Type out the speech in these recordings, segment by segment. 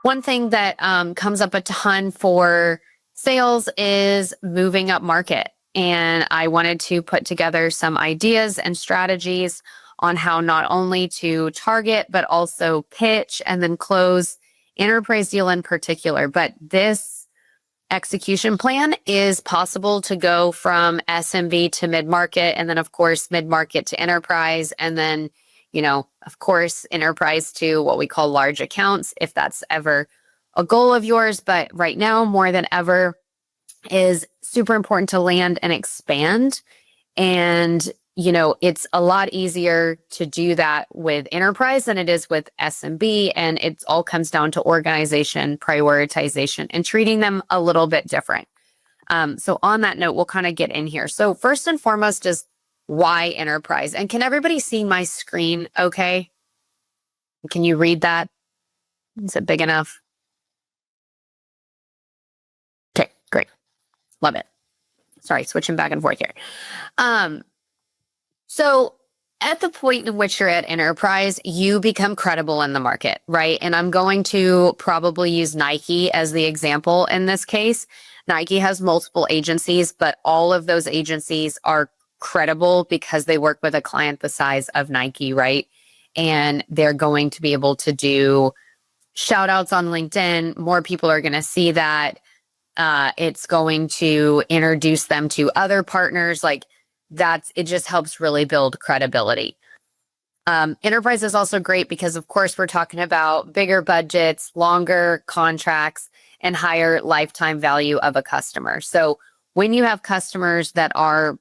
One thing that comes up a ton for sales is moving up market. And I wanted to put together some ideas and strategies on how not only to target, but also pitch and then close enterprise deal in particular. But this execution plan is possible to go from SMB to mid-market, and then of course mid-market to enterprise, and then of course enterprise to what we call large accounts, if that's ever a goal of yours. But right now more than ever is super important to land and expand. And it's a lot easier to do that with enterprise than it is with SMB. And it all comes down to organization, prioritization, and treating them a little bit different. So on that note, we'll kind of get in here. So first and foremost is why enterprise? And can everybody see my screen okay? Can you read that? Is it big enough? Okay, great. Love it. Sorry, switching back and forth here. So at the point in which you're at enterprise, you become credible in the market, right? And I'm going to probably use Nike as the example in this case. Nike has multiple agencies, but all of those agencies are credible because they work with a client the size of Nike, right? And they're going to be able to do shout outs on LinkedIn. More people are going to see that. It's going to introduce them to other partners. It just helps really build credibility. Enterprise is also great because, of course, we're talking about bigger budgets, longer contracts, and higher lifetime value of a customer. So when you have customers that are,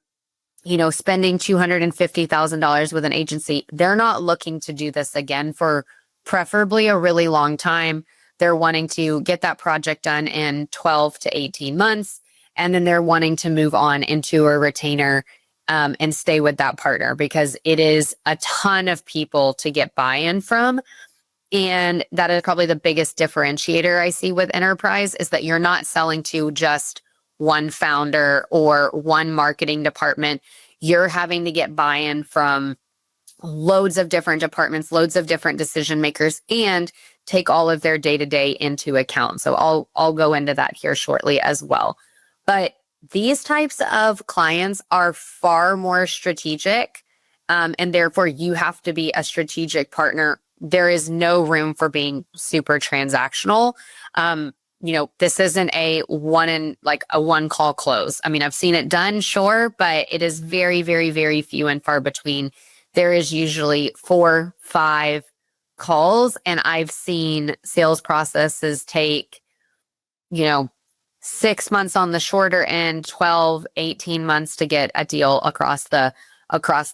spending $250,000 with an agency, they're not looking to do this again for preferably a really long time. They're wanting to get that project done in 12 to 18 months, and then they're wanting to move on into a retainer and stay with that partner because it is a ton of people to get buy-in from. And that is probably the biggest differentiator I see with enterprise, is that you're not selling to just one founder or one marketing department. You're having to get buy-in from loads of different departments, loads of different decision makers, and take all of their day-to-day into account. So I'll go into that here shortly as well. But these types of clients are far more strategic, and therefore you have to be a strategic partner. There is no room for being super transactional. This isn't a one call close. I mean, I've seen it done, sure, but it is very, very, very few and far between. There is usually 4, 5 calls, and I've seen sales processes take, 6 months on the shorter end, 12, 18 months to get a deal across the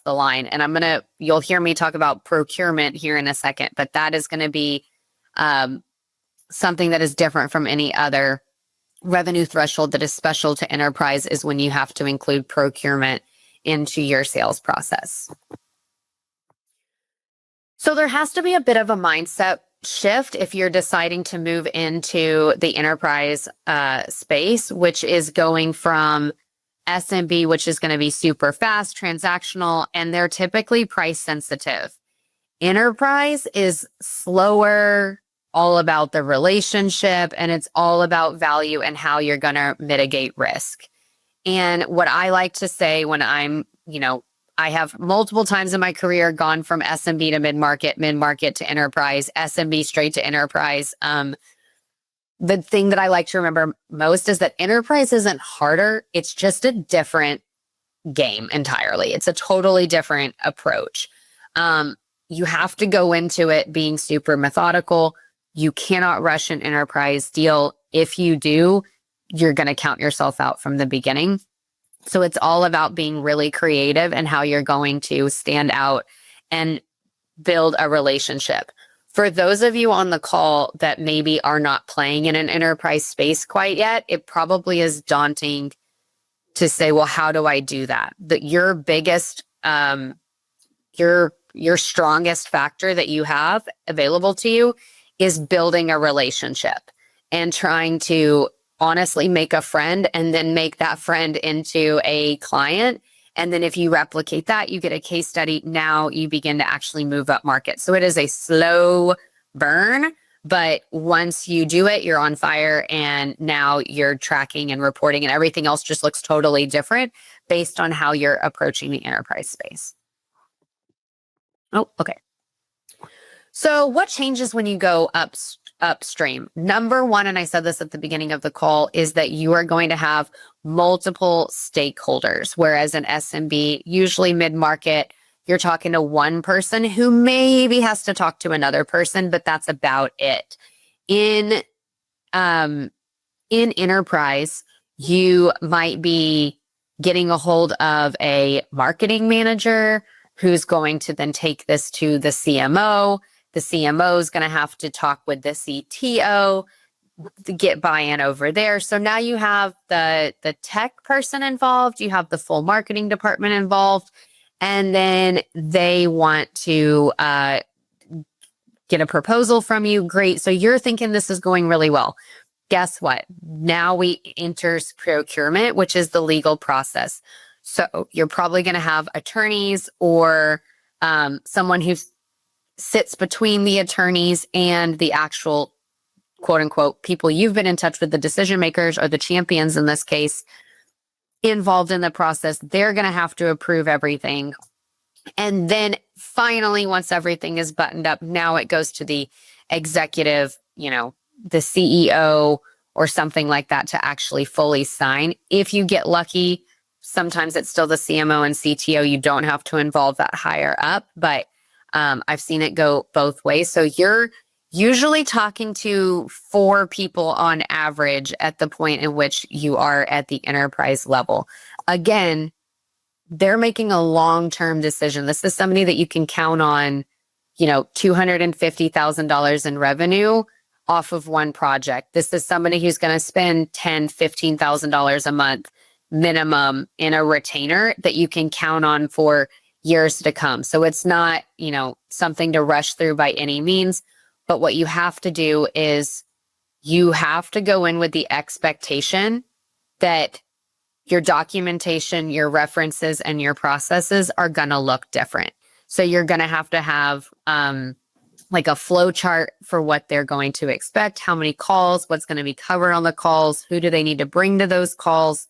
line. And you'll hear me talk about procurement here in a second, but that is going to be something that is different from any other revenue threshold that is special to enterprise, is when you have to include procurement into your sales process. So there has to be a bit of a mindset shift if you're deciding to move into the enterprise space, which is going from SMB, which is going to be super fast, transactional, and they're typically price sensitive. Enterprise is slower, all about the relationship, and it's all about value and how you're going to mitigate risk. And what I like to say when I have multiple times in my career gone from SMB to mid-market to enterprise, SMB straight to enterprise. The thing that I like to remember most is that enterprise isn't harder. It's just a different game entirely. It's a totally different approach. You have to go into it being super methodical. You cannot rush an enterprise deal. If you do, you're going to count yourself out from the beginning. So it's all about being really creative and how you're going to stand out and build a relationship. For those of you on the call that maybe are not playing in an enterprise space quite yet, it probably is daunting to say, well, how do I do that? That your biggest, your strongest factor that you have available to you is building a relationship and trying to honestly make a friend and then make that friend into a client. And then if you replicate that, you get a case study. Now you begin to actually move up market. So it is a slow burn, But once you do it, you're on fire, and now you're tracking and reporting, and everything else just looks totally different based on how you're approaching the enterprise space. Oh, okay. So what changes when you go upstream? Number one, and I said this at the beginning of the call, is that you are going to have multiple stakeholders, whereas in SMB, usually mid-market, you're talking to one person who maybe has to talk to another person, but that's about it. In enterprise, you might be getting a hold of a marketing manager who's going to then take this to the CMO. The CMO is going to have to talk with the CTO to get buy-in over there. So now you have the tech person involved, you have the full marketing department involved, and then they want to get a proposal from you. Great. So you're thinking this is going really well. Guess what? Now we enter procurement, which is the legal process. So you're probably going to have attorneys or someone who sits between the attorneys and the actual quote unquote people you've been in touch with, the decision makers or the champions in this case, involved in the process. They're going to have to approve everything. And then finally, once everything is buttoned up, now it goes to the executive, the CEO or something like that to actually fully sign. If you get lucky, sometimes it's still the CMO and CTO. You don't have to involve that higher up, but I've seen it go both ways. So you're usually talking to 4 people on average at the point in which you are at the enterprise level. Again, they're making a long-term decision. This is somebody that you can count on, $250,000 in revenue off of one project. This is somebody who's going to spend $10,000, $15,000 a month minimum in a retainer that you can count on for years to come. So it's not, something to rush through by any means. But what you have to do is you have to go in with the expectation that your documentation, your references, and your processes are going to look different. So you're going to have like a flow chart for what they're going to expect, how many calls, what's going to be covered on the calls, who do they need to bring to those calls.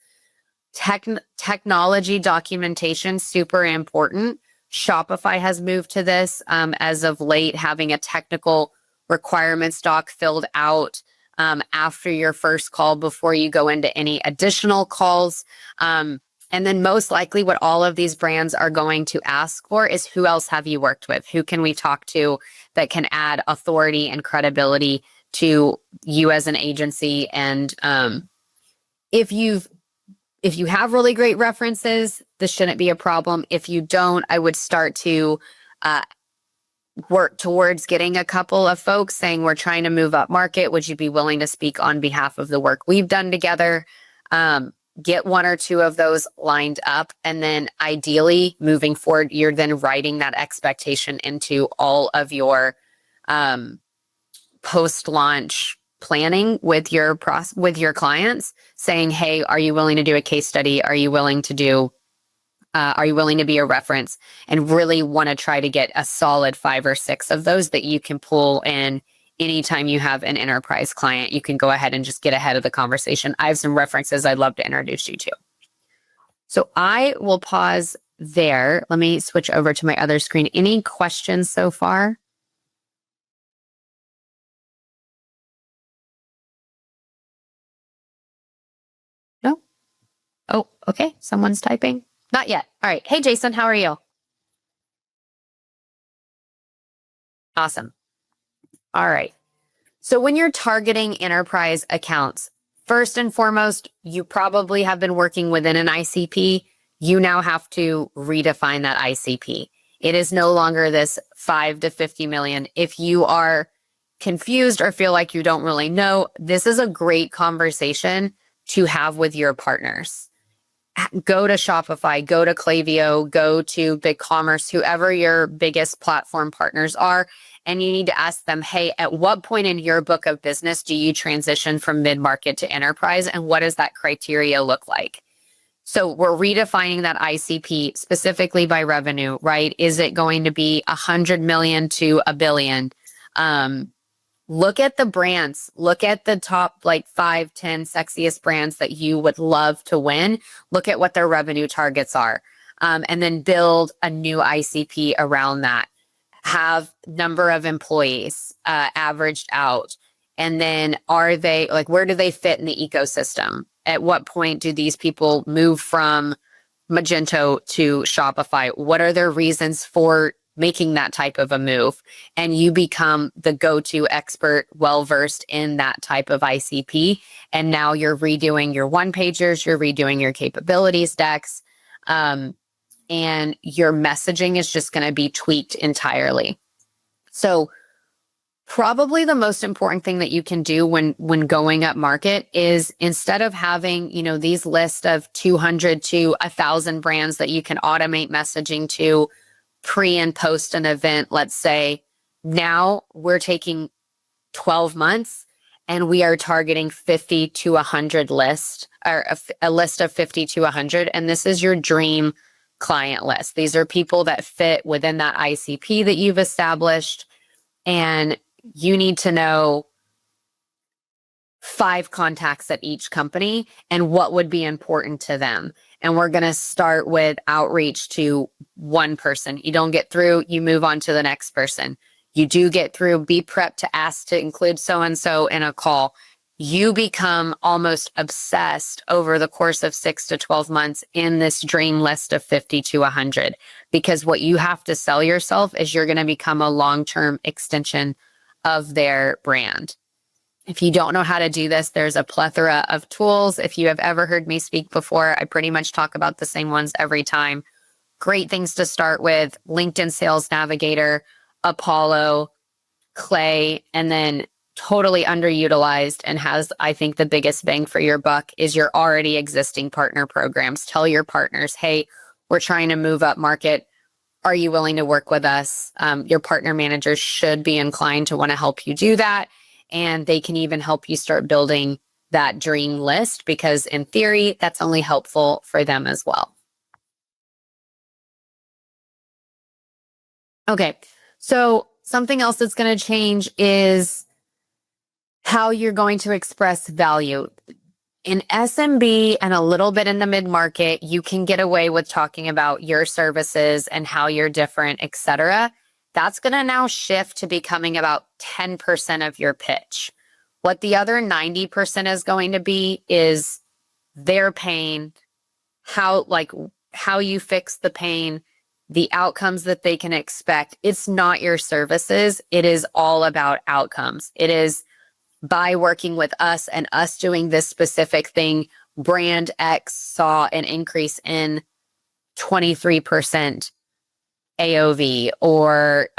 Technology documentation, super important. Shopify has moved to this as of late, having a technical requirements doc filled out after your first call before you go into any additional calls. And then most likely what all of these brands are going to ask for is who else have you worked with? Who can we talk to that can add authority and credibility to you as an agency? And if you have really great references, this shouldn't be a problem. If you don't, I would start to work towards getting a couple of folks saying, we're trying to move up market. Would you be willing to speak on behalf of the work we've done together? Get 1 or 2 of those lined up. And then ideally moving forward, you're then writing that expectation into all of your post-launch planning with your clients, saying, hey, are you willing to do a case study? Are you willing to be a reference? And really want to try to get a solid 5 or 6 of those that you can pull in anytime you have an enterprise client. You can go ahead and just get ahead of the conversation. I have some references I'd love to introduce you to. So I will pause there. Let me switch over to my other screen. Any questions so far? No? Oh, okay. Someone's typing. Not yet. All right. Hey, Jason, how are you? Awesome. All right. So when you're targeting enterprise accounts, first and foremost, you probably have been working within an ICP. You now have to redefine that ICP. It is no longer this 5 to 50 million. If you are confused or feel like you don't really know, this is a great conversation to have with your partners. Go to Shopify, go to Klaviyo, go to BigCommerce, whoever your biggest platform partners are. And you need to ask them, hey, at what point in your book of business do you transition from mid-market to enterprise? And what does that criteria look like? So we're redefining that ICP specifically by revenue, right? Is it going to be 100 million to a billion? look at the brands, look at the top like 5, 10 sexiest brands that you would love to win. Look at what their revenue targets are. And then build a new ICP around that. Have number of employees averaged out. And then are they like, where do they fit in the ecosystem? At what point do these people move from Magento to Shopify? What are their reasons for making that type of a move? And you become the go-to expert, well-versed in that type of ICP. And now you're redoing your one-pagers, you're redoing your capabilities decks, and your messaging is just going to be tweaked entirely. So probably the most important thing that you can do when going up market is, instead of having, these lists of 200 to 1,000 brands that you can automate messaging to pre and post an event, let's say, now we're taking 12 months and we are targeting 50 to 100 lists, or a list of 50 to 100. And this is your dream client list. These are people that fit within that ICP that you've established. And you need to know 5 contacts at each company and what would be important to them. And we're going to start with outreach to one person. You don't get through, you move on to the next person. You do get through, be prepped to ask to include so-and-so in a call. You become almost obsessed over the course of 6 to 12 months in this dream list of 50 to 100, because what you have to sell yourself is you're going to become a long-term extension of their brand. If you don't know how to do this, there's a plethora of tools. If you have ever heard me speak before, I pretty much talk about the same ones every time. Great things to start with: LinkedIn Sales Navigator, Apollo, Clay, and then totally underutilized and has, I think, the biggest bang for your buck is your already existing partner programs. Tell your partners, hey, we're trying to move up market. Are you willing to work with us? Your partner managers should be inclined to want to help you do that. And they can even help you start building that dream list, because in theory, that's only helpful for them as well. Okay, so something else that's going to change is how you're going to express value. In SMB and a little bit in the mid-market, you can get away with talking about your services and how you're different, etc. That's going to now shift to becoming about 10% of your pitch. What the other 90% is going to be is their pain, how you fix the pain, the outcomes that they can expect. It's not your services. It is all about outcomes. It is, by working with us and us doing this specific thing, brand X saw an increase in 23% AOV, or,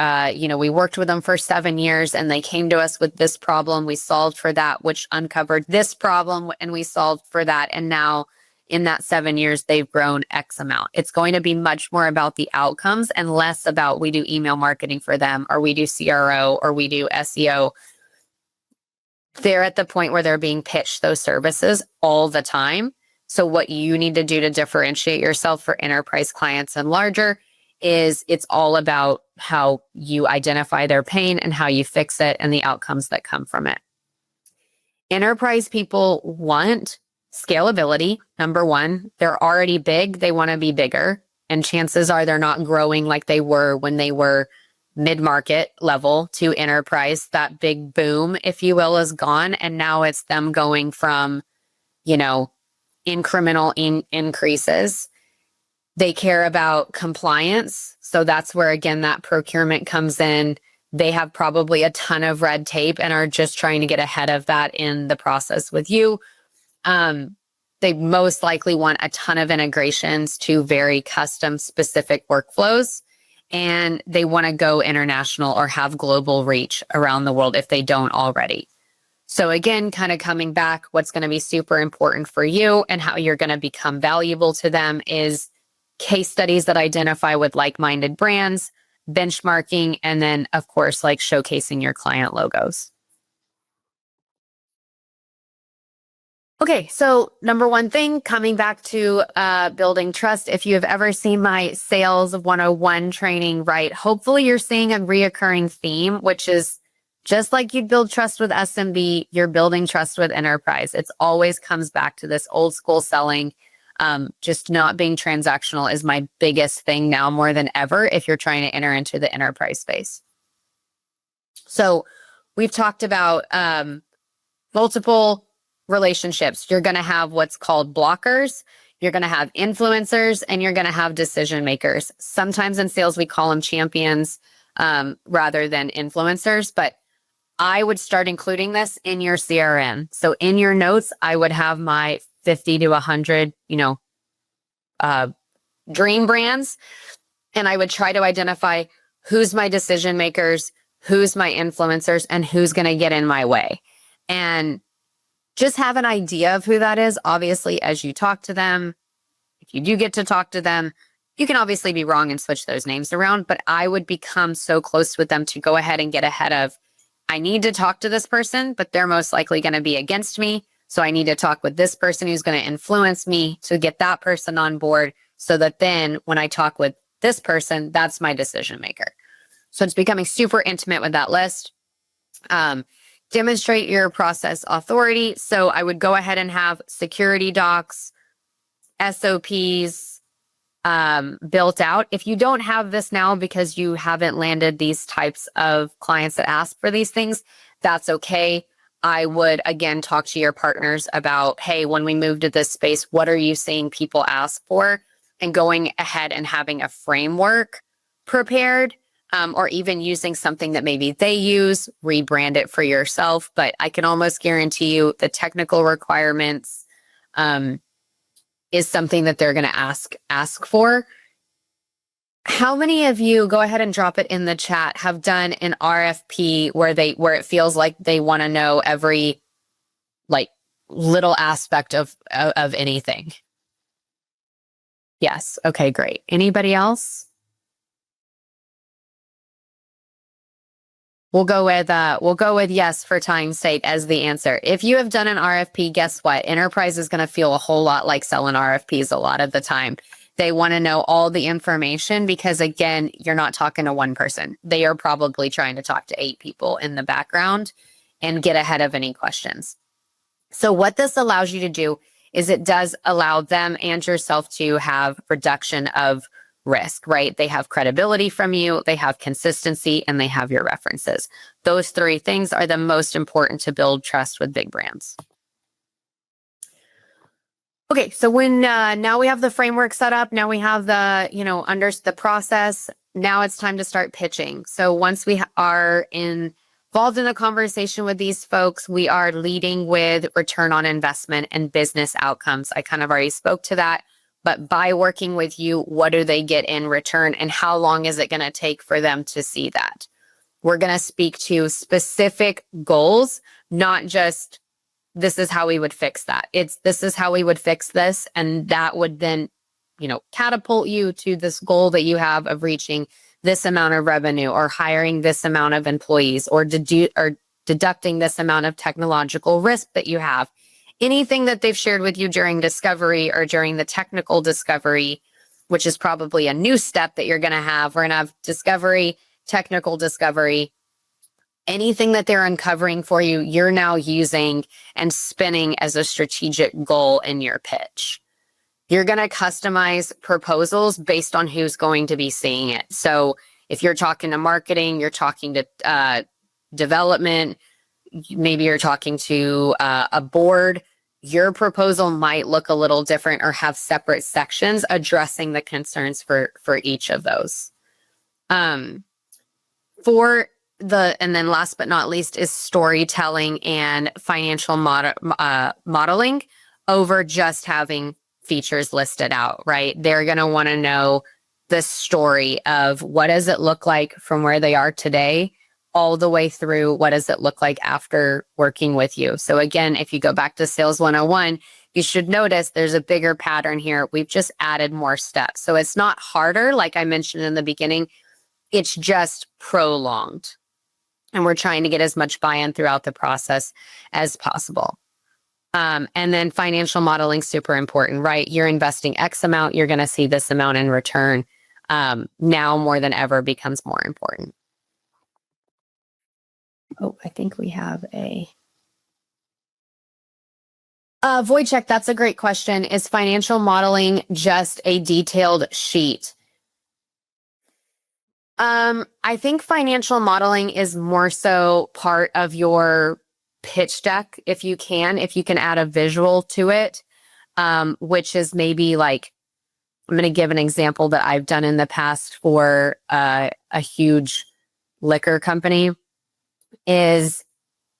we worked with them for 7 years and they came to us with this problem. We solved for that, which uncovered this problem, and we solved for that. And now in that 7 years, they've grown X amount. It's going to be much more about the outcomes and less about we do email marketing for them, or we do CRO, or we do SEO. They're at the point where they're being pitched those services all the time. So what you need to do to differentiate yourself for enterprise clients and larger is, it's all about how you identify their pain and how you fix it and the outcomes that come from it. Enterprise people want scalability. Number one, they're already big. They want to be bigger. And chances are they're not growing like they were when they were mid-market level to enterprise. That big boom, if you will, is gone. And now it's them going from, incremental increases. They care about compliance. So that's where, again, that procurement comes in. They have probably a ton of red tape and are just trying to get ahead of that in the process with you. They most likely want a ton of integrations to very custom specific workflows. And they want to go international or have global reach around the world if they don't already. So again, kind of coming back, what's going to be super important for you and how you're going to become valuable to them is case studies that identify with like-minded brands, benchmarking, and then, of course, showcasing your client logos. Okay, so number one thing, coming back to building trust. If you have ever seen my Sales 101 training, right, hopefully you're seeing a reoccurring theme, which is Just like you'd build trust with SMB, you're building trust with enterprise. It always comes back to this old school selling. Just not being transactional is my biggest thing now more than ever if you're trying to enter into the enterprise space. So we've talked about multiple relationships. You're going to have what's called blockers. You're going to have influencers, and you're going to have decision makers. Sometimes in sales, we call them champions rather than influencers, but I would start including this in your CRM. So in your notes, I would have my 50 to 100, dream brands. And I would try to identify who's my decision makers, who's my influencers, and who's going to get in my way. And just have an idea of who that is. Obviously, as you talk to them, if you do get to talk to them, you can obviously be wrong and switch those names around, but I would become so close with them to go ahead and get ahead of, I need to talk to this person, but they're most likely going to be against me. So I need to talk with this person who's going to influence me to get that person on board so that then when I talk with this person, that's my decision maker. So it's becoming super intimate with that list. Demonstrate your process authority. So I would go ahead and have security docs, SOPs built out. If you don't have this now because you haven't landed these types of clients that ask for these things, that's okay. I would, again, talk to your partners about, hey, when we move to this space, what are you seeing people ask for? And going ahead and having a framework prepared, or even using something that maybe they use, rebrand it for yourself. But I can almost guarantee you the technical requirements is something that they're going to ask for. How many of you, go ahead and drop it in the chat, have done an RFP where it feels like they want to know every little aspect of anything? Yes. Okay, great. Anybody else? We'll go with yes for time's sake as the answer. If you have done an RFP, guess what? Enterprise is going to feel a whole lot like selling RFPs a lot of the time. They want to know all the information because, again, you're not talking to one person. They are probably trying to talk to 8 people in the background and get ahead of any questions. So what this allows you to do is it does allow them and yourself to have reduction of risk, right? They have credibility from you, they have consistency, and they have your references. Those 3 things are the most important to build trust with big brands. Okay, so when now we have the framework set up, now we have the, under the process, now it's time to start pitching. So once we are involved in a conversation with these folks, we are leading with return on investment and business outcomes. I kind of already spoke to that, but by working with you, what do they get in return and how long is it going to take for them to see that? We're going to speak to specific goals, not just this is how we would fix that. This is how we would fix this. And that would then, catapult you to this goal that you have of reaching this amount of revenue or hiring this amount of employees or deducting this amount of technological risk that you have. Anything that they've shared with you during discovery or during the technical discovery, which is probably a new step that you're going to have. We're going to have discovery, technical discovery. Anything that they're uncovering for you, you're now using and spinning as a strategic goal in your pitch. You're going to customize proposals based on who's going to be seeing it. So if you're talking to marketing, you're talking to development, maybe you're talking to a board, your proposal might look a little different or have separate sections addressing the concerns for each of those. And then last but not least is storytelling and financial modeling over just having features listed out, right? They're going to want to know the story of what does it look like from where they are today all the way through what does it look like after working with you. So again, if you go back to Sales 101, you should notice there's a bigger pattern here. We've just added more steps. So it's not harder, like I mentioned in the beginning, it's just prolonged. And we're trying to get as much buy-in throughout the process as possible. And then financial modeling, super important, right? You're investing X amount, you're going to see this amount in return. Now more than ever becomes more important. Oh, I think we have a Wojciech, that's a great question. Is financial modeling just a detailed sheet? I think financial modeling is more so part of your pitch deck if you can add a visual to it, which is maybe like, I'm going to give an example that I've done in the past for a huge liquor company is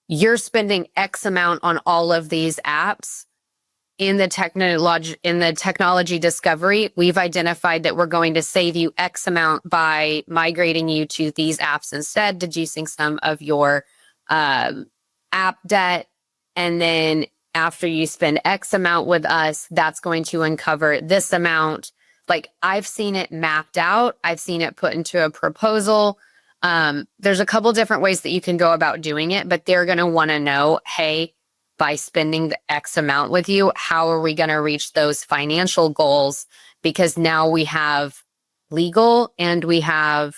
you're spending X amount on all of these apps. In the technology discovery, we've identified that we're going to save you X amount by migrating you to these apps instead, deducing some of your app debt. And then after you spend X amount with us, that's going to uncover this amount. Like I've seen it mapped out. I've seen it put into a proposal. There's a couple different ways that you can go about doing it, but they're going to want to know, hey, by spending the X amount with you, how are we going to reach those financial goals? Because now we have legal and we have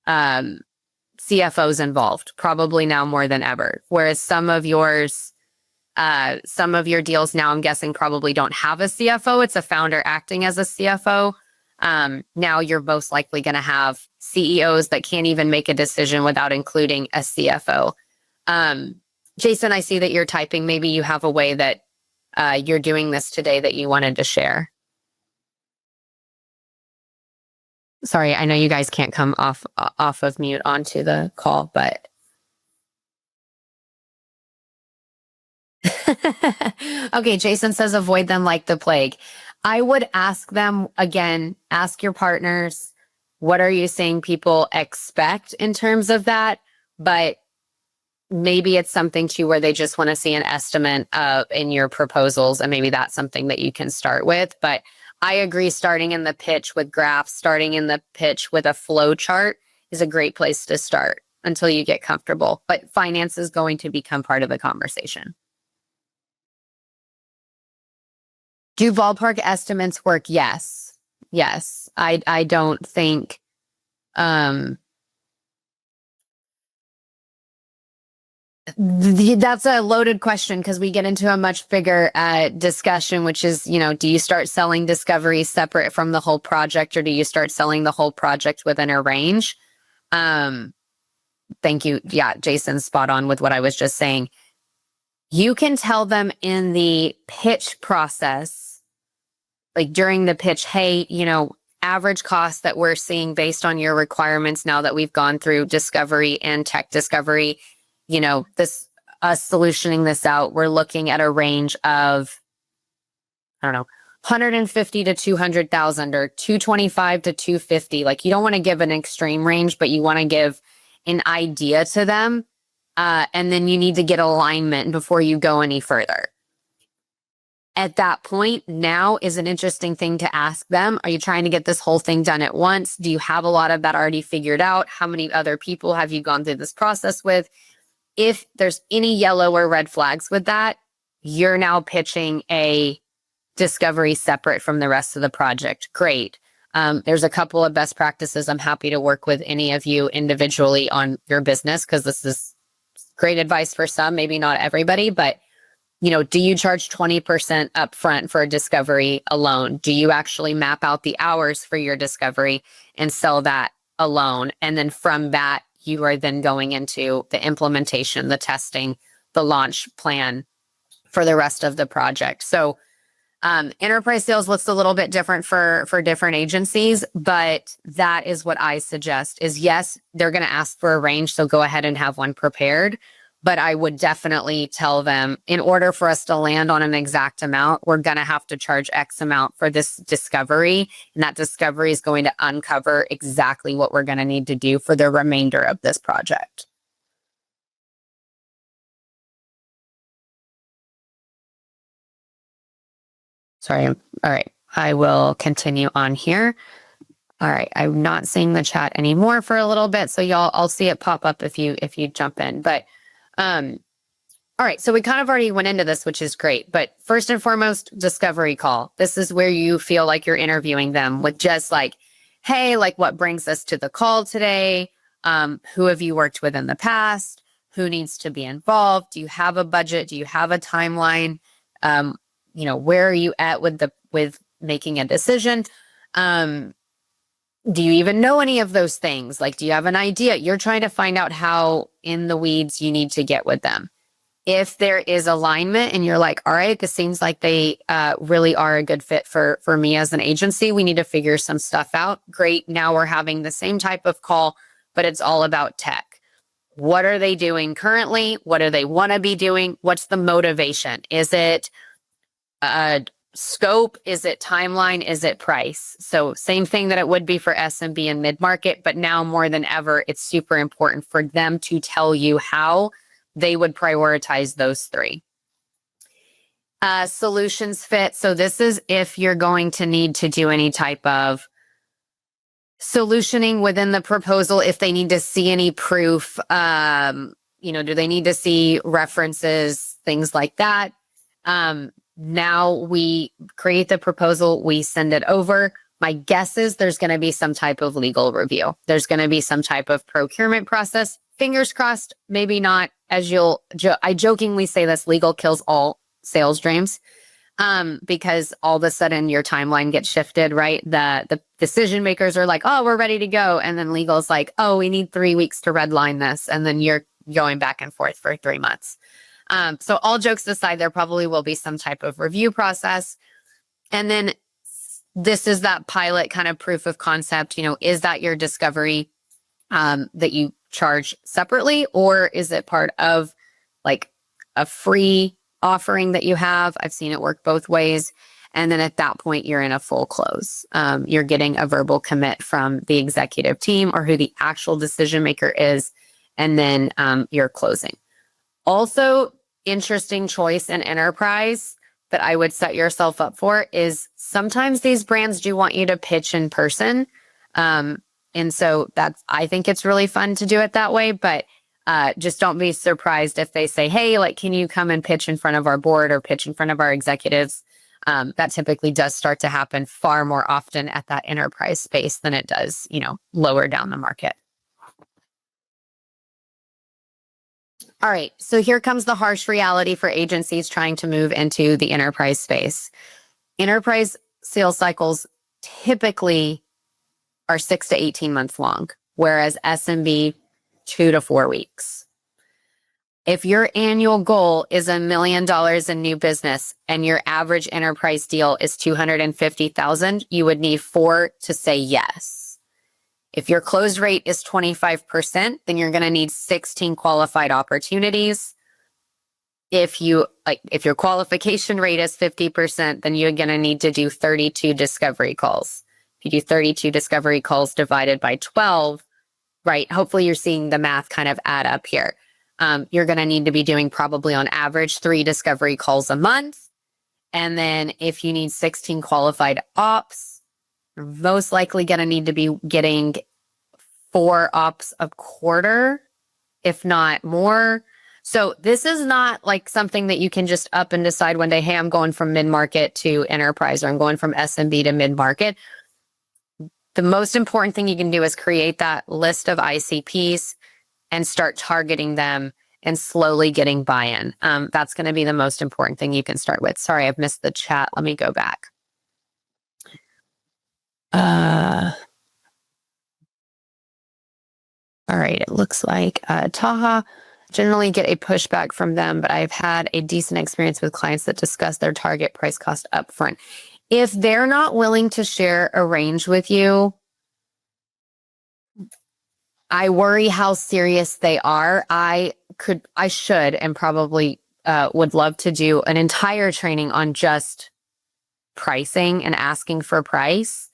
CFOs involved, probably now more than ever. Whereas some of your deals now, I'm guessing, probably don't have a CFO. It's a founder acting as a CFO. Now you're most likely going to have CEOs that can't even make a decision without including a CFO. Jason, I see that you're typing. Maybe you have a way that you're doing this today that you wanted to share. Sorry, I know you guys can't come off of mute onto the call, but okay, Jason says avoid them like the plague. I would ask them again, ask your partners, what are you saying people expect in terms of that? But maybe it's something too where they just want to see an estimate in your proposals, and maybe that's something that you can start with. But I agree, starting in the pitch with graphs, starting in the pitch with a flow chart is a great place to start until you get comfortable. But finance is going to become part of the conversation. Do ballpark estimates work? Yes. Yes. I don't think that's a loaded question because we get into a much bigger discussion, which is, do you start selling discovery separate from the whole project, or do you start selling the whole project within a range? Thank you. Yeah, Jason's spot on with what I was just saying. You can tell them in the pitch process, like during the pitch, hey, average cost that we're seeing based on your requirements now that we've gone through discovery and tech discovery, us solutioning this out, we're looking at a range of, I don't know, 150 to 200,000 or 225 to 250. Like you don't want to give an extreme range, but you want to give an idea to them. And then you need to get alignment before you go any further. At that point, now is an interesting thing to ask them. Are you trying to get this whole thing done at once? Do you have a lot of that already figured out? How many other people have you gone through this process with? If there's any yellow or red flags with that, you're now pitching a discovery separate from the rest of the project. Great. There's a couple of best practices. I'm happy to work with any of you individually on your business because this is great advice for some, maybe not everybody, but do you charge 20% upfront for a discovery alone? Do you actually map out the hours for your discovery and sell that alone? And then from that, you are then going into the implementation, the testing, the launch plan for the rest of the project. So enterprise sales looks a little bit different for different agencies, but that is what I suggest is yes, they're going to ask for a range. So go ahead and have one prepared. But I would definitely tell them in order for us to land on an exact amount, we're going to have to charge X amount for this discovery. And that discovery is going to uncover exactly what we're going to need to do for the remainder of this project. Sorry. All right. I will continue on here. All right. I'm not seeing the chat anymore for a little bit. So I'll see it pop up if you jump in. But all right, so we kind of already went into this, which is great. But first and foremost, discovery call. This is where you feel like you're interviewing them with just like, hey, like what brings us to the call today? Who have you worked with in the past? Who needs to be involved? Do you have a budget? Do you have a timeline? Where are you at with making a decision? Do you even know any of those things? Like, do you have an idea? You're trying to find out how in the weeds you need to get with them. If there is alignment and you're like, all right, this seems like they really are a good fit for me as an agency, we need to figure some stuff out. Great. Now we're having the same type of call, but it's all about tech. What are they doing currently? What do they want to be doing? What's the motivation? Is it scope? Is it timeline? Is it price? So same thing that it would be for SMB and mid-market, but now more than ever, it's super important for them to tell you how they would prioritize those three. Solutions fit. So this is if you're going to need to do any type of solutioning within the proposal, if they need to see any proof, do they need to see references, things like that. Now we create the proposal, we send it over. My guess is there's going to be some type of legal review. There's going to be some type of procurement process. Fingers crossed, maybe not. As I jokingly say this, legal kills all sales dreams, because all of a sudden your timeline gets shifted, right? The decision makers are like, oh, we're ready to go. And then legal's like, oh, we need 3 weeks to redline this. And then you're going back and forth for 3 months. So all jokes aside, there probably will be some type of review process. And then this is that pilot kind of proof of concept. Is that your discovery that you charge separately, or is it part of like a free offering that you have? I've seen it work both ways. And then at that point, you're in a full close. You're getting a verbal commit from the executive team or who the actual decision maker is. And then you're closing. Also, interesting choice in enterprise that I would set yourself up for is sometimes these brands do want you to pitch in person. And so I think it's really fun to do it that way, but just don't be surprised if they say, hey, like, can you come and pitch in front of our board or pitch in front of our executives? That typically does start to happen far more often at that enterprise space than it does, lower down the market. All right, so here comes the harsh reality for agencies trying to move into the enterprise space. Enterprise sales cycles typically are 6 to 18 months long, whereas SMB 2 to 4 weeks. If your annual goal is $1 million in new business and your average enterprise deal is $250,000, you would need 4 to say yes. If your close rate is 25%, then you're going to need 16 qualified opportunities. If your qualification rate is 50%, then you're going to need to do 32 discovery calls. If you do 32 discovery calls divided by 12, right? Hopefully you're seeing the math kind of add up here. You're going to need to be doing probably on average 3 discovery calls a month. And then if you need 16 qualified ops, you're most likely going to need to be getting 4 ops a quarter, if not more. So this is not like something that you can just up and decide one day, hey, I'm going from mid-market to enterprise, or I'm going from SMB to mid-market. The most important thing you can do is create that list of ICPs and start targeting them and slowly getting buy-in. That's going to be the most important thing you can start with. Sorry, I've missed the chat. Let me go back. All right, it looks like Taha, generally get a pushback from them, but I've had a decent experience with clients that discuss their target price cost upfront. If they're not willing to share a range with you, I worry how serious they are. I should, and probably would love to do an entire training on just pricing and asking for price.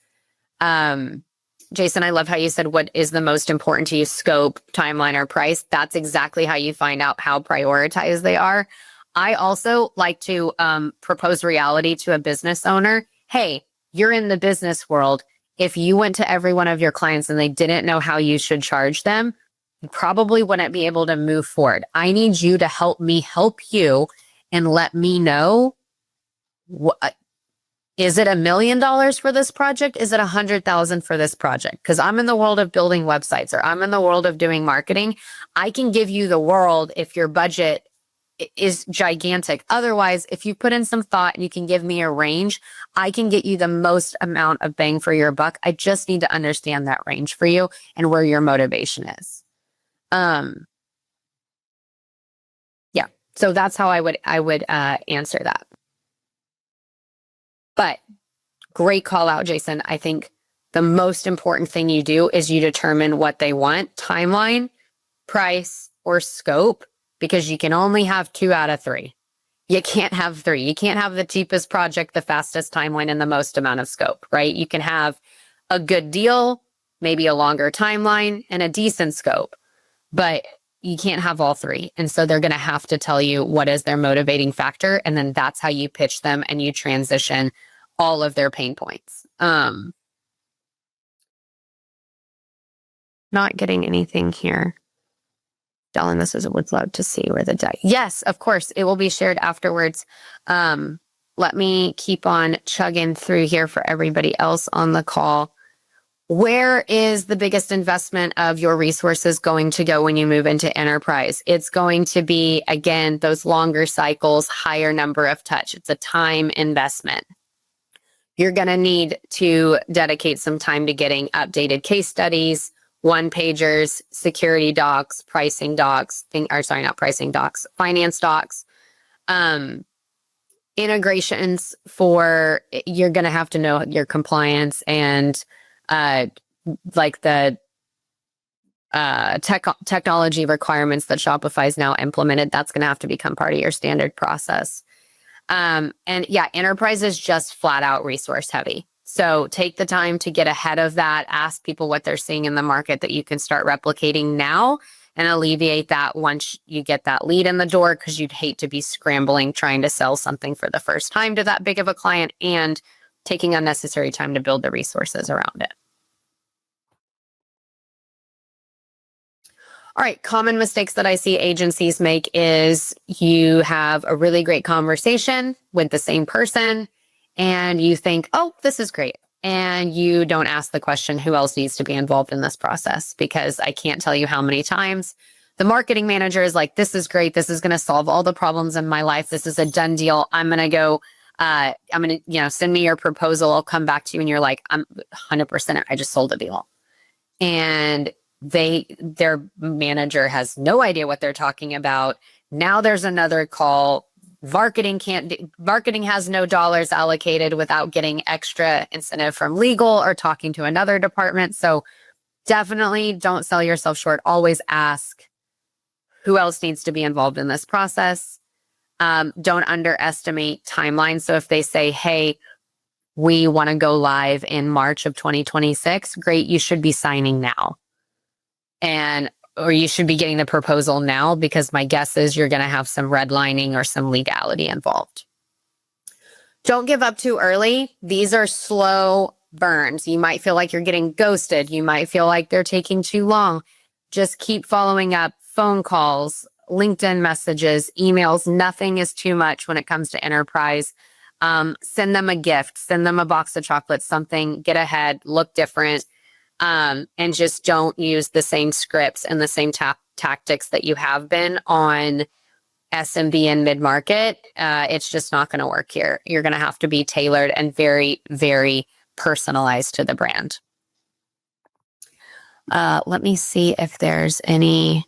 Jason, I love how you said, what is the most important to you, scope, timeline, or price? That's exactly how you find out how prioritized they are. I also like to propose reality to a business owner. Hey, you're in the business world. If you went to every one of your clients and they didn't know how you should charge them, you probably wouldn't be able to move forward. I need you to help me help you and let me know Is it $1 million for this project? Is it 100,000 for this project? Because I'm in the world of building websites, or I'm in the world of doing marketing. I can give you the world if your budget is gigantic. Otherwise, if you put in some thought and you can give me a range, I can get you the most amount of bang for your buck. I just need to understand that range for you and where your motivation is. Yeah. So that's how I would answer that. But great call out, Jason. I think the most important thing you do is you determine what they want: timeline, price, or scope, because you can only have 2 out of 3. You can't have 3. You can't have the cheapest project, the fastest timeline, and the most amount of scope, right? You can have a good deal, maybe a longer timeline, and a decent scope, but you can't have all 3. And so they're going to have to tell you what is their motivating factor. And then that's how you pitch them and you transition all of their pain points. Not getting anything here. Dalyn, this is, would love to see where the deck. Yes, of course. It will be shared afterwards. Let me keep on chugging through here for everybody else on the call. Where is the biggest investment of your resources going to go when you move into enterprise? It's going to be, again, those longer cycles, higher number of touch. It's a time investment. You're going to need to dedicate some time to getting updated case studies, one-pagers, security docs, pricing docs, not pricing docs, finance docs, integrations for, you're going to have to know your compliance and like the technology requirements that Shopify is now implemented. That's going to have to become part of your standard process. And yeah, enterprise is just flat out resource heavy. So take the time to get ahead of that. Ask people what they're seeing in the market that you can start replicating now and alleviate that once you get that lead in the door, because you'd hate to be scrambling trying to sell something for the first time to that big of a client and taking unnecessary time to build the resources around it. All right, common mistakes that I see agencies make is you have a really great conversation with the same person and you think, oh, this is great. And you don't ask the question, who else needs to be involved in this process? Because I can't tell you how many times the marketing manager is like, this is great. This is going to solve all the problems in my life. This is a done deal. I'm going to go, send me your proposal. I'll come back to you. And you're like, I'm 100%. I just sold a deal. And their manager has no idea what they're talking about. Now there's another call. Marketing has no dollars allocated without getting extra incentive from legal or talking to another department. So definitely don't sell yourself short. Always ask who else needs to be involved in this process. Don't underestimate timelines. So if they say, hey, we want to go live in March of 2026, great, you should be signing now. Or you should be getting the proposal now, because my guess is you're going to have some redlining or some legality involved. Don't give up too early. These are slow burns. You might feel like you're getting ghosted. You might feel like they're taking too long. Just keep following up. Phone calls, LinkedIn messages, emails. Nothing is too much when it comes to enterprise. Send them a gift. Send them a box of chocolates, something. Get ahead. Look different. And just don't use the same scripts and the same tactics that you have been on SMB and mid-market. It's just not going to work here. You're going to have to be tailored and very, very personalized to the brand. Let me see if there's any.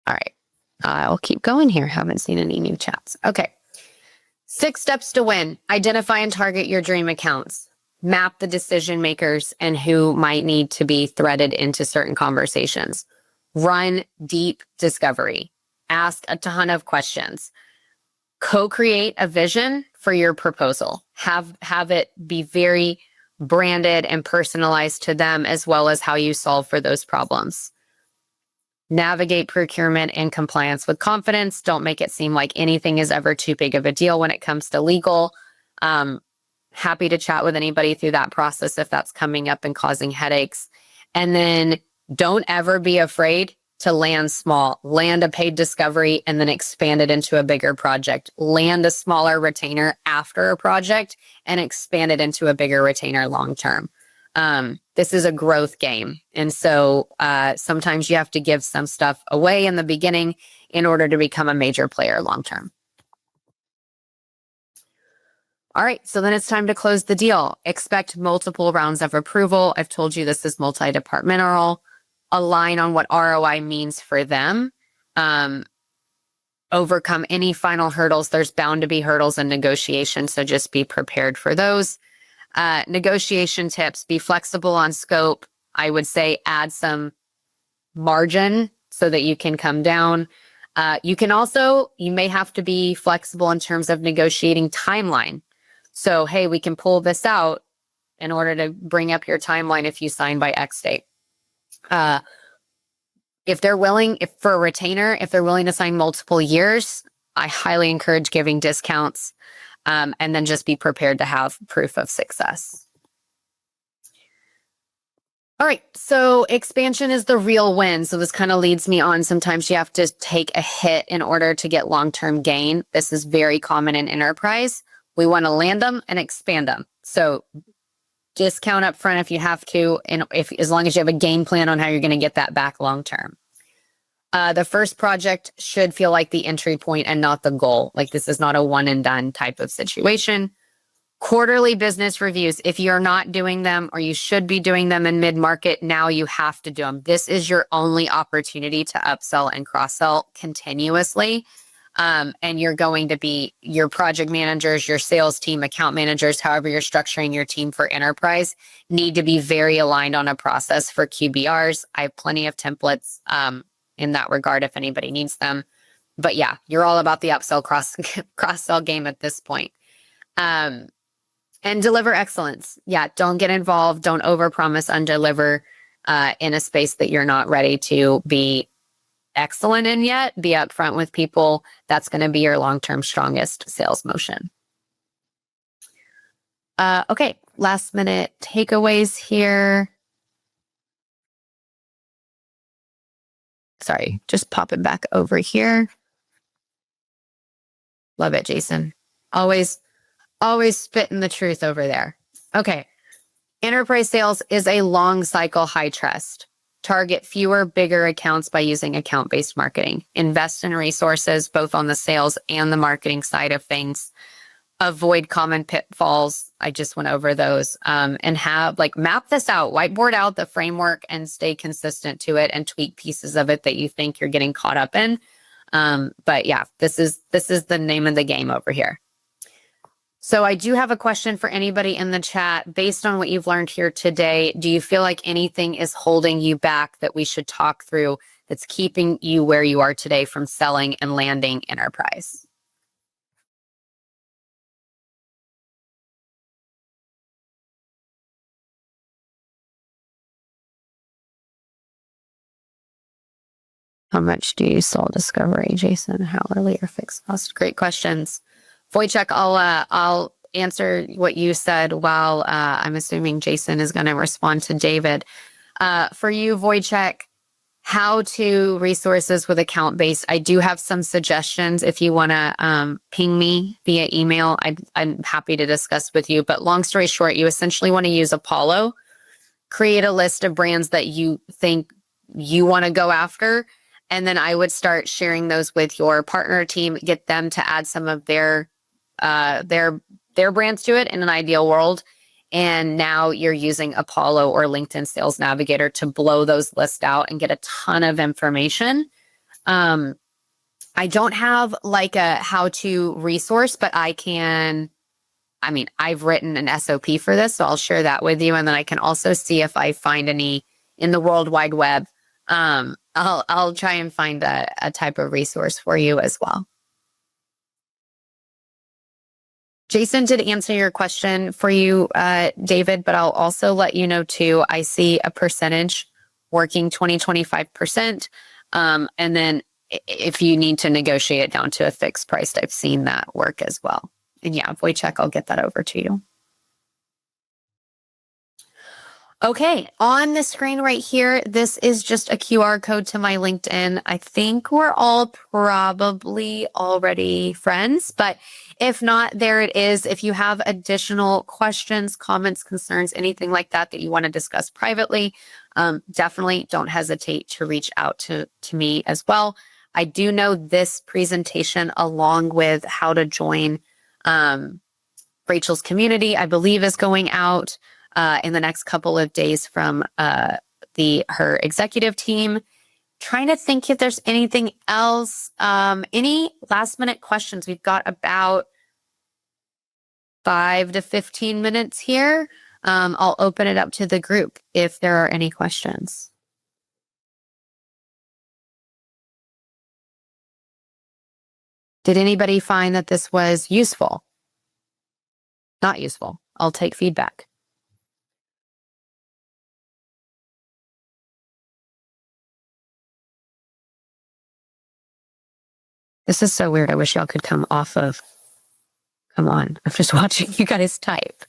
All right. I'll keep going here. Haven't seen any new chats. Okay. 6 steps to win. Identify and target your dream accounts. Map the decision makers and who might need to be threaded into certain conversations. Run deep discovery. Ask a ton of questions. Co-create a vision for your proposal. Have it be very branded and personalized to them, as well as how you solve for those problems. Navigate procurement and compliance with confidence. Don't make it seem like anything is ever too big of a deal when it comes to legal. Happy to chat with anybody through that process if that's coming up and causing headaches. And then don't ever be afraid to land small, land a paid discovery, and then expand it into a bigger project, land a smaller retainer after a project and expand it into a bigger retainer long term. This is a growth game. And so sometimes you have to give some stuff away in the beginning in order to become a major player long term. All right, so then it's time to close the deal. Expect multiple rounds of approval. I've told you this is multi-departmental. Align on what ROI means for them. Overcome any final hurdles. There's bound to be hurdles in negotiation, so just be prepared for those. Negotiation tips, be flexible on scope. I would say add some margin so that you can come down. You may have to be flexible in terms of negotiating timeline. So, hey, we can pull this out in order to bring up your timeline if you sign by X date. If they're willing, for a retainer, if they're willing to sign multiple years, I highly encourage giving discounts, and then just be prepared to have proof of success. All right, so expansion is the real win. So this kind of leads me on. Sometimes you have to take a hit in order to get long-term gain. This is very common in enterprise. We want to land them and expand them. So discount up front if you have to, and as long as you have a game plan on how you're going to get that back long term. The first project should feel like the entry point and not the goal. Like this is not a one and done type of situation. Quarterly business reviews. If you're not doing them or you should be doing them in mid-market, now you have to do them. This is your only opportunity to upsell and cross-sell continuously. And you're going to be your project managers, your sales team, account managers, however you're structuring your team for enterprise, need to be very aligned on a process for QBRs. I have plenty of templates in that regard if anybody needs them. But yeah, you're all about the upsell cross-sell game at this point. And deliver excellence. Yeah, don't get involved. Don't overpromise, undeliver in a space that you're not ready to be excellent in yet. Be upfront with people. That's going to be your long-term strongest sales motion. Okay, last minute takeaways here. Sorry, just pop it back over here. Love it, Jason. Always spitting the truth over there. Okay, enterprise sales is a long cycle, high trust. Target fewer, bigger accounts by using account-based marketing. Invest in resources, both on the sales and the marketing side of things. Avoid common pitfalls. I just went over those. And map this out, whiteboard out the framework and stay consistent to it and tweak pieces of it that you think you're getting caught up in. But yeah, this is the name of the game over here. So I do have a question for anybody in the chat. Based on what you've learned here today, do you feel like anything is holding you back that we should talk through that's keeping you where you are today from selling and landing enterprise? How much do you sell discovery, Jason? How early or fixed cost? Great questions. Wojciech, I'll answer what you said while I'm assuming Jason is going to respond to David. For you, Wojciech, how to resources with account base. I do have some suggestions if you want to ping me via email. I'm happy to discuss with you. But long story short, you essentially want to use Apollo, create a list of brands that you think you want to go after. And then I would start sharing those with your partner team, get them to add some of their brands to it in an ideal world. And now you're using Apollo or LinkedIn Sales Navigator to blow those lists out and get a ton of information. I don't have like a how-to resource, but I've written an SOP for this, so I'll share that with you. And then I can also see if I find any in the World Wide Web. I'll try and find a type of resource for you as well. Jason did answer your question for you, David, but I'll also let you know too, I see a percentage working 20-25%. And then if you need to negotiate it down to a fixed price, I've seen that work as well. And yeah, Wojciech, I'll get that over to you. Okay, on the screen right here, this is just a QR code to my LinkedIn. I think we're all probably already friends, but if not, there it is. If you have additional questions, comments, concerns, anything like that that you want to discuss privately, definitely don't hesitate to reach out to me as well. I do know this presentation, along with how to join Rachel's community, I believe, is going out in the next couple of days from her executive team. Trying to think if there's anything else. Any last minute questions? We've got about 5 to 15 minutes here. I'll open it up to the group if there are any questions. Did anybody find that this was useful? Not useful. I'll take feedback. This is so weird. I wish y'all could come off of. Come on. I'm just watching you guys type.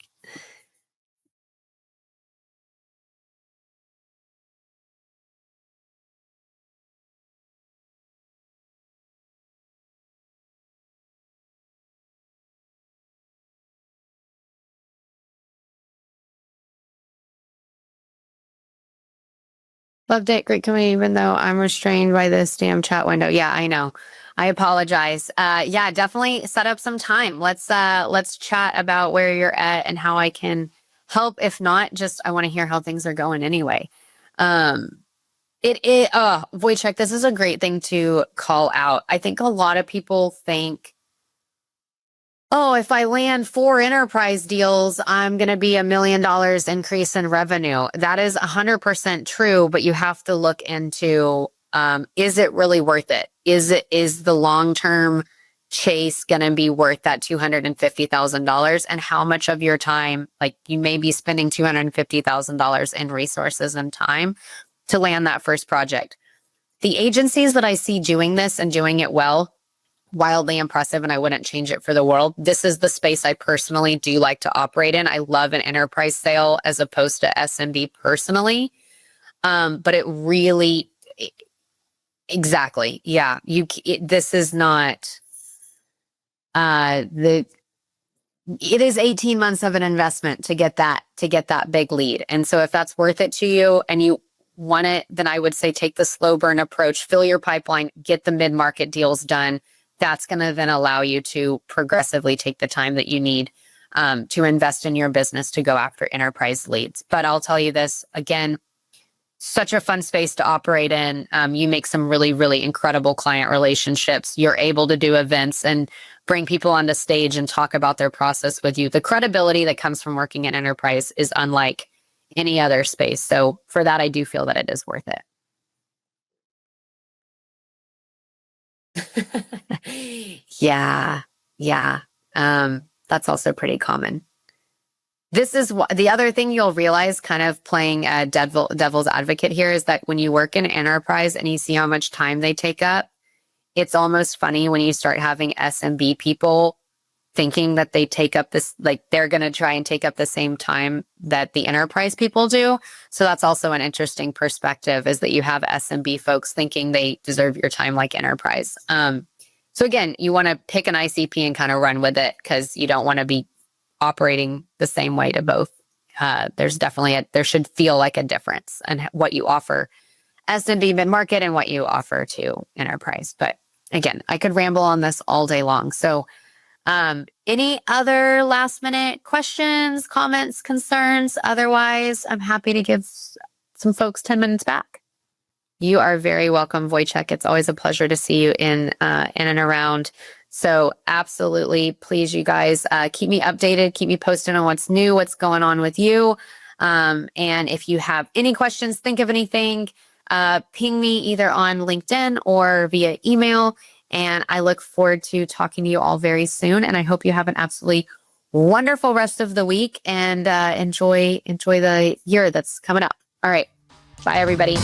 Loved it. Great community, even though I'm restrained by this damn chat window. Yeah, I know. I apologize. Yeah, definitely set up some time. Let's chat about where you're at and how I can help. If not, just I want to hear how things are going anyway. Wojciech, this is a great thing to call out. I think a lot of people think, oh, if I land 4 enterprise deals, I'm going to be $1 million increase in revenue. That is 100% true, but you have to look into, is it really worth it? Is the long-term chase going to be worth that $250,000? And how much of your time, like you may be spending $250,000 in resources and time to land that first project. The agencies that I see doing this and doing it well, wildly impressive, and I wouldn't change it for the world. This is the space I personally do like to operate in. I love an enterprise sale as opposed to SMB personally. But it really, exactly. Yeah. This is not, it is 18 months of an investment to get that big lead. And so if that's worth it to you and you want it, then I would say take the slow burn approach, fill your pipeline, get the mid-market deals done. That's going to then allow you to progressively take the time that you need to invest in your business to go after enterprise leads. But I'll tell you this again, such a fun space to operate in. You make some really, really incredible client relationships. You're able to do events and bring people onto stage and talk about their process with you. The credibility that comes from working in enterprise is unlike any other space. So for that, I do feel that it is worth it. Yeah. That's also pretty common. This is the other thing you'll realize, kind of playing devil's advocate here, is that when you work in enterprise and you see how much time they take up, it's almost funny when you start having SMB people thinking that they take up this, like they're going to try and take up the same time that the enterprise people do. So that's also an interesting perspective, is that you have SMB folks thinking they deserve your time like enterprise. So again, you want to pick an ICP and kind of run with it, because you don't want to be operating the same way to both. There's definitely there should feel like a difference in what you offer SMB mid-market and what you offer to enterprise. But again, I could ramble on this all day long. So any other last minute questions, comments, concerns? Otherwise, I'm happy to give some folks 10 minutes back. You are very welcome, Wojciech. It's always a pleasure to see you in and around. So absolutely, please, you guys, keep me updated, keep me posted on what's new, what's going on with you. And if you have any questions, think of anything, ping me either on LinkedIn or via email. And I look forward to talking to you all very soon. And I hope you have an absolutely wonderful rest of the week and enjoy the year that's coming up. All right. Bye, everybody.